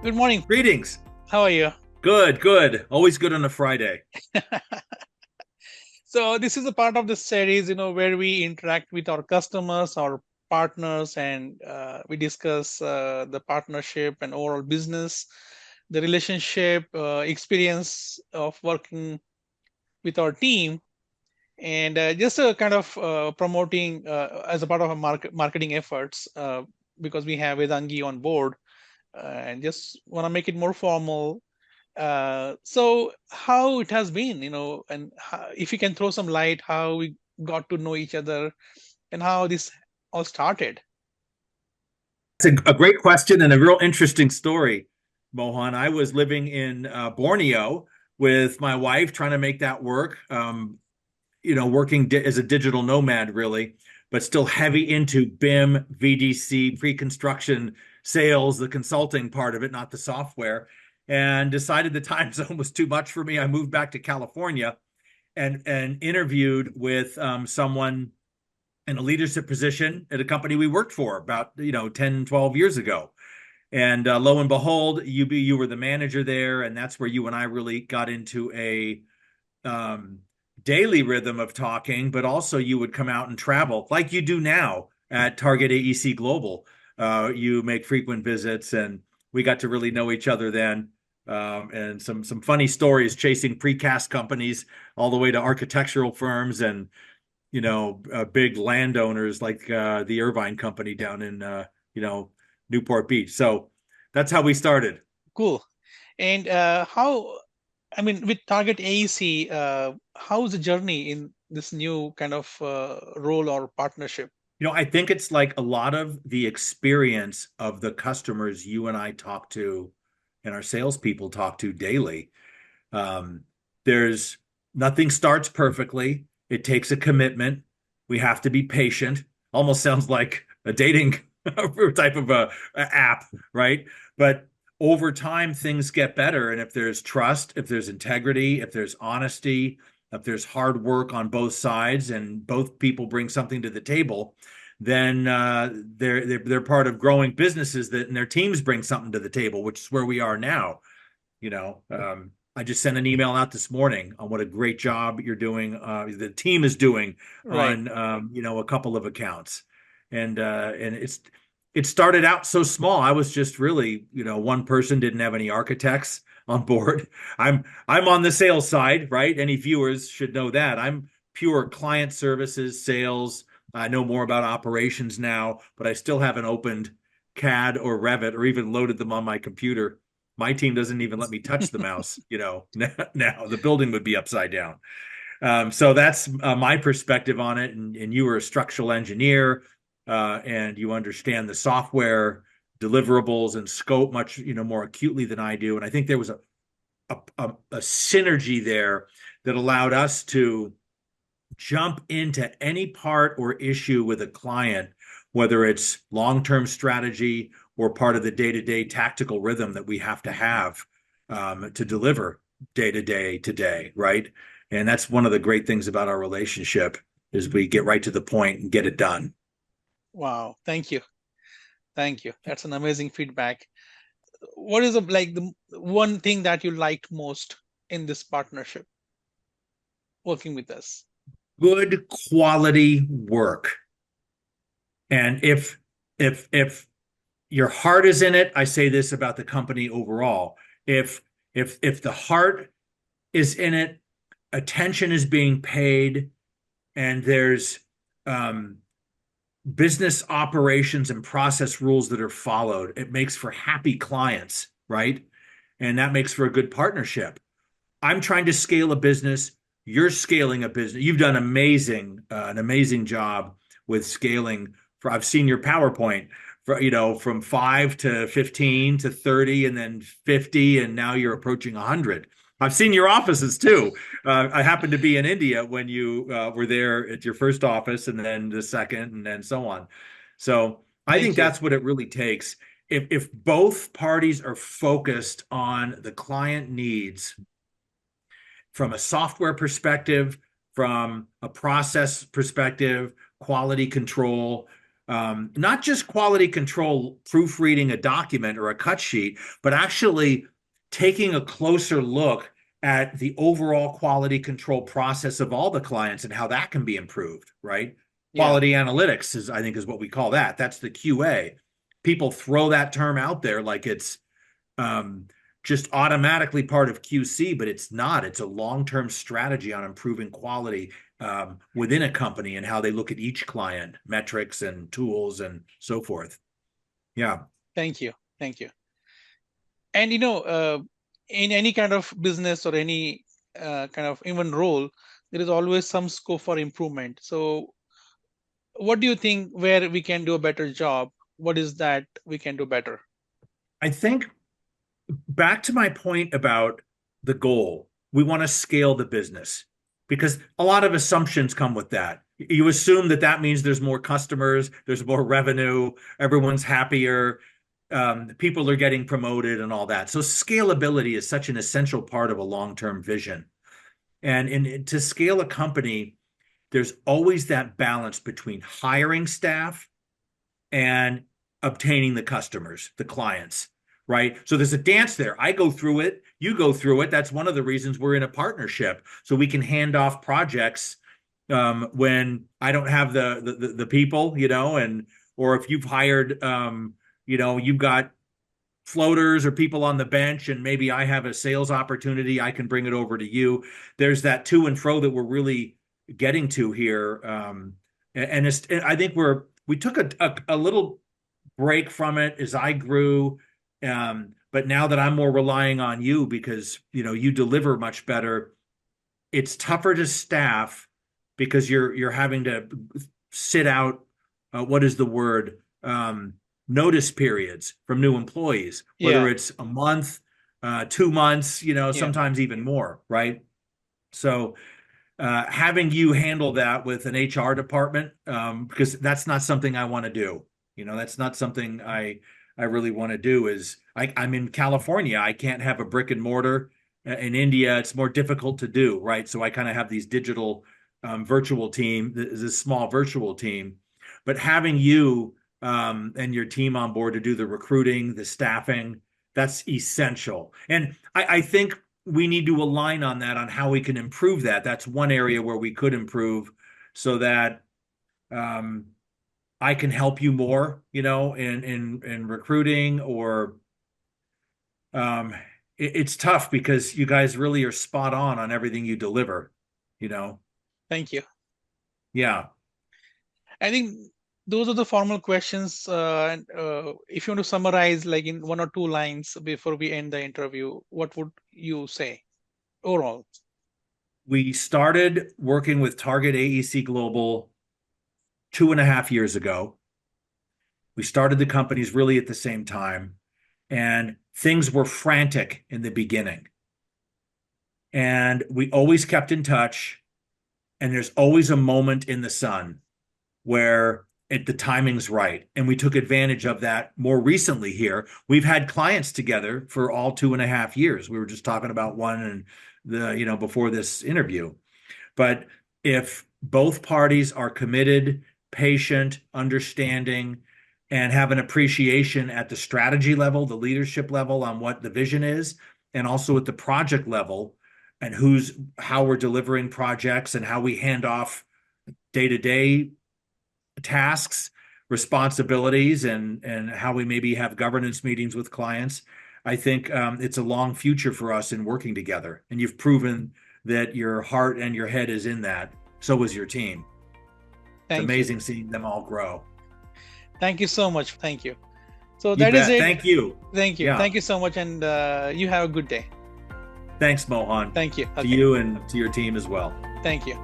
Good morning. Greetings. How are you? Good, good. Always good on a Friday. So this is a part of the series, where we interact with our customers, our partners, and we discuss the partnership and overall business, the relationship, experience of working with our team, and just kind of promoting as a part of our marketing efforts, because we have Vedangi on board, and just want to make it more formal. So how it has been, and if you can throw some light, how we got to know each other and how this all started. It's a great question and a real interesting story, Mohan. I was living in Borneo with my wife, trying to make that work. Working as a digital nomad, really, but still heavy into BIM, VDC, pre-construction sales, the consulting part of it, not the software. And decided the time zone was too much for me. I moved back to California and interviewed with someone in a leadership position at a company we worked for about 10, 12 years ago. And lo and behold, you were the manager there, and that's where you and I really got into a daily rhythm of talking. But also, you would come out and travel like you do now at Target AEC Global. You make frequent visits, and we got to really know each other then. And some funny stories chasing precast companies all the way to architectural firms and big landowners like the Irvine Company down in Newport Beach. So that's how we started. Cool. And how, I mean, with Target AEC, how's the journey in this new kind of role or partnership? I think it's like a lot of the experience of the customers you and I talk to and our salespeople talk to daily. Um, there's Nothing starts perfectly. It takes a commitment. We have to be patient. Almost sounds like a dating type of a app, right? But over time, things get better. And if there's trust, if there's integrity, if there's honesty, if there's hard work on both sides, and both people bring something to the table, then they're part of growing businesses that and their teams bring something to the table, which is where we are now. I just sent an email out this morning on what a great job you're doing. The team is doing Right. on a couple of accounts, and it started out so small. I was just really one person, didn't have any architects on board. I'm on the sales side, right? Any viewers should know that I'm pure client services, sales. I know more about operations now, but I still haven't opened CAD or Revit or even loaded them on my computer. My team doesn't even let me touch the mouse, now the building would be upside down. So that's my perspective on it. And you were a structural engineer, and you understand the software deliverables and scope much, more acutely than I do. And I think there was a synergy there that allowed us to jump into any part or issue with a client, whether it's long-term strategy or part of the day-to-day tactical rhythm that we have to have to deliver day-to-day today, right? And that's one of the great things about our relationship is we get right to the point and get it done. Wow. Thank you. Thank you. That's an amazing feedback. What is the one thing that you liked most in this partnership working with us? Good quality work. And if your heart is in it, I say this about the company overall. If the heart is in it, attention is being paid, and there's um, business operations and process rules that are followed, it makes for happy clients, right? And that makes for a good partnership. I'm trying to scale a business. You're scaling a business. You've done an amazing job with scaling. I've seen your PowerPoint from 5 to 15 to 30 and then 50, and now you're approaching 100. I've seen your offices too. I happened to be in India when you were there at your first office, and then the second, and then so on. So I think Thank you. that's what it really takes. If both parties are focused on the client needs from a software perspective, from a process perspective, quality control, not just quality control, proofreading a document or a cut sheet, but actually taking a closer look at the overall quality control process of all the clients and how that can be improved, right? Yeah. Quality analytics is, I think, is what we call that. That's the QA. People throw that term out there like it's just automatically part of QC, but it's not. It's a long-term strategy on improving quality within a company and how they look at each client, metrics and tools and so forth. Yeah. Thank you. Thank you. And in any kind of business or any kind of even role, there is always some scope for improvement. So what do you think where we can do a better job? What is that we can do better? I think back to my point about the goal, we want to scale the business because a lot of assumptions come with that. You assume that that means there's more customers, there's more revenue, everyone's happier, people are getting promoted and all that. So scalability is such an essential part of a long-term vision. And to scale a company, there's always that balance between hiring staff and obtaining the customers, the clients, right? So there's a dance there. I go through it, you go through it. That's one of the reasons we're in a partnership, so we can hand off projects when I don't have the people, and or if you've hired, you've got floaters or people on the bench, and maybe I have a sales opportunity, I can bring it over to you. There's that to and fro that we're really getting to here, and I think we took a little break from it as I grew. But now that I'm more relying on you because, you deliver much better, it's tougher to staff because you're having to sit out, what is the word? Notice periods from new employees, whether Yeah. it's a month, 2 months, Yeah. sometimes even more, right? So having you handle that with an HR department, because that's not something I want to do. That's not something I really want to do. Is I'm in California. I can't have a brick and mortar. In India, it's more difficult to do, right? So I kind of have these digital virtual team, this small virtual team. But having you and your team on board to do the recruiting, the staffing, that's essential. And I think we need to align on that, on how we can improve that. That's one area where we could improve so that I can help you more, in recruiting, or it's tough because you guys really are spot on everything you deliver. Thank you. Yeah. I think those are the formal questions. And if you want to summarize, like in 1 or 2 lines before we end the interview, what would you say overall? We started working with Target AEC Global 2.5 years ago. We started the companies really at the same time, and things were frantic in the beginning. And we always kept in touch, and there's always a moment in the sun where the timing's right. And we took advantage of that more recently here. We've had clients together for all 2.5 years. We were just talking about one and before this interview. But if both parties are committed, patient, understanding, and have an appreciation at the strategy level, the leadership level on what the vision is, and also at the project level, and how we're delivering projects and how we hand off day-to-day tasks, responsibilities, and how we maybe have governance meetings with clients, I think it's a long future for us in working together. And you've proven that your heart and your head is in that. So is your team. It's amazing seeing them all grow. Thank you so much. Thank you. So You that is bet. it. Thank you. Thank you. Yeah. Thank you so much. And you have a good day. Thanks, Mohan. Thank you. To you and to your team as well. Thank you.